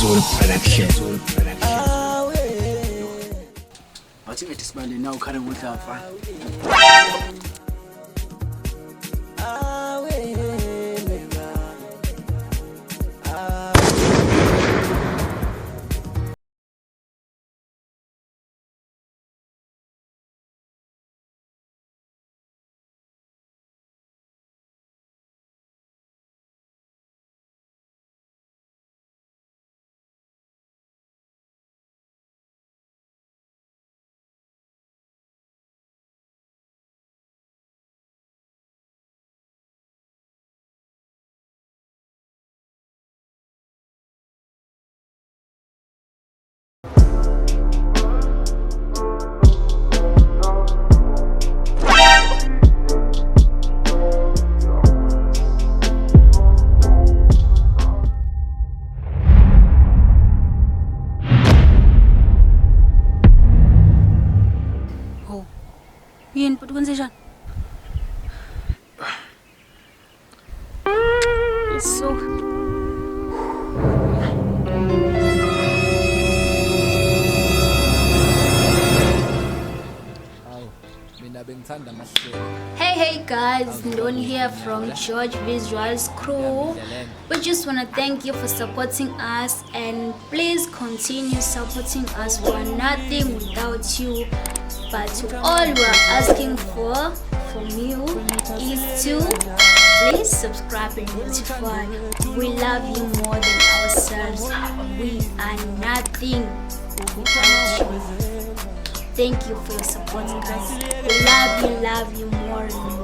Zulu Production. Wathi ethi sibale nawo khale ngudlafa. Yini but kwenze njani? So Hey guys, Ndoni here from George Visuals Crew. We just want to thank you for supporting us, and please continue supporting us. We are nothing without you. But all we are asking from you is to please subscribe and notify. We love you more than ourselves. We are nothing without you. Thank you for your support, guys. We love you more and more.